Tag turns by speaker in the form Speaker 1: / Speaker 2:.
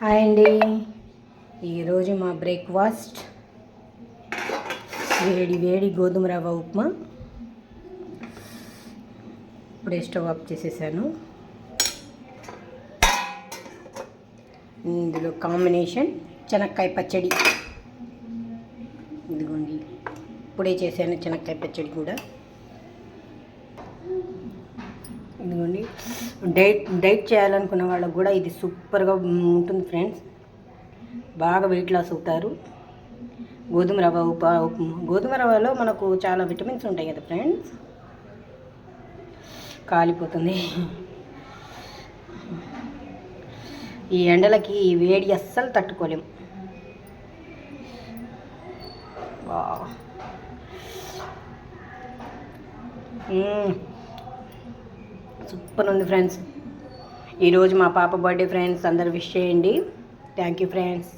Speaker 1: Hi అండి. ఈరోజు మా బ్రేక్ఫాస్ట్ వేడి వేడి గోధుమ రవ్వ ఉప్మా. ఇప్పుడే స్టవ్ ఆఫ్ చేసేసాను. ఇందులో కాంబినేషన్ చెనక్కాయ పచ్చడి. ఇదిగోండి, ఇప్పుడే చేశాను చెనక్కాయ పచ్చడి కూడా. ఇదిగోండి, డైట్ చేయాలనుకున్న వాళ్ళకు కూడా ఇది సూపర్గా ఉంటుంది ఫ్రెండ్స్. బాగా వెయిట్ లాస్ అవుతారు. గోధుమ రవ్వలో మనకు చాలా విటమిన్స్ ఉంటాయి కదా ఫ్రెండ్స్. కాలిపోతుంది ఈ ఎండలకి ఈ వేడి అస్సలు తట్టుకోలేం. సూపర్ ఉంది ఫ్రెండ్స్. ఈరోజు మా పాప బర్త్డే ఫ్రెండ్స్. అందరు విష్ చేయండి. Thank you friends.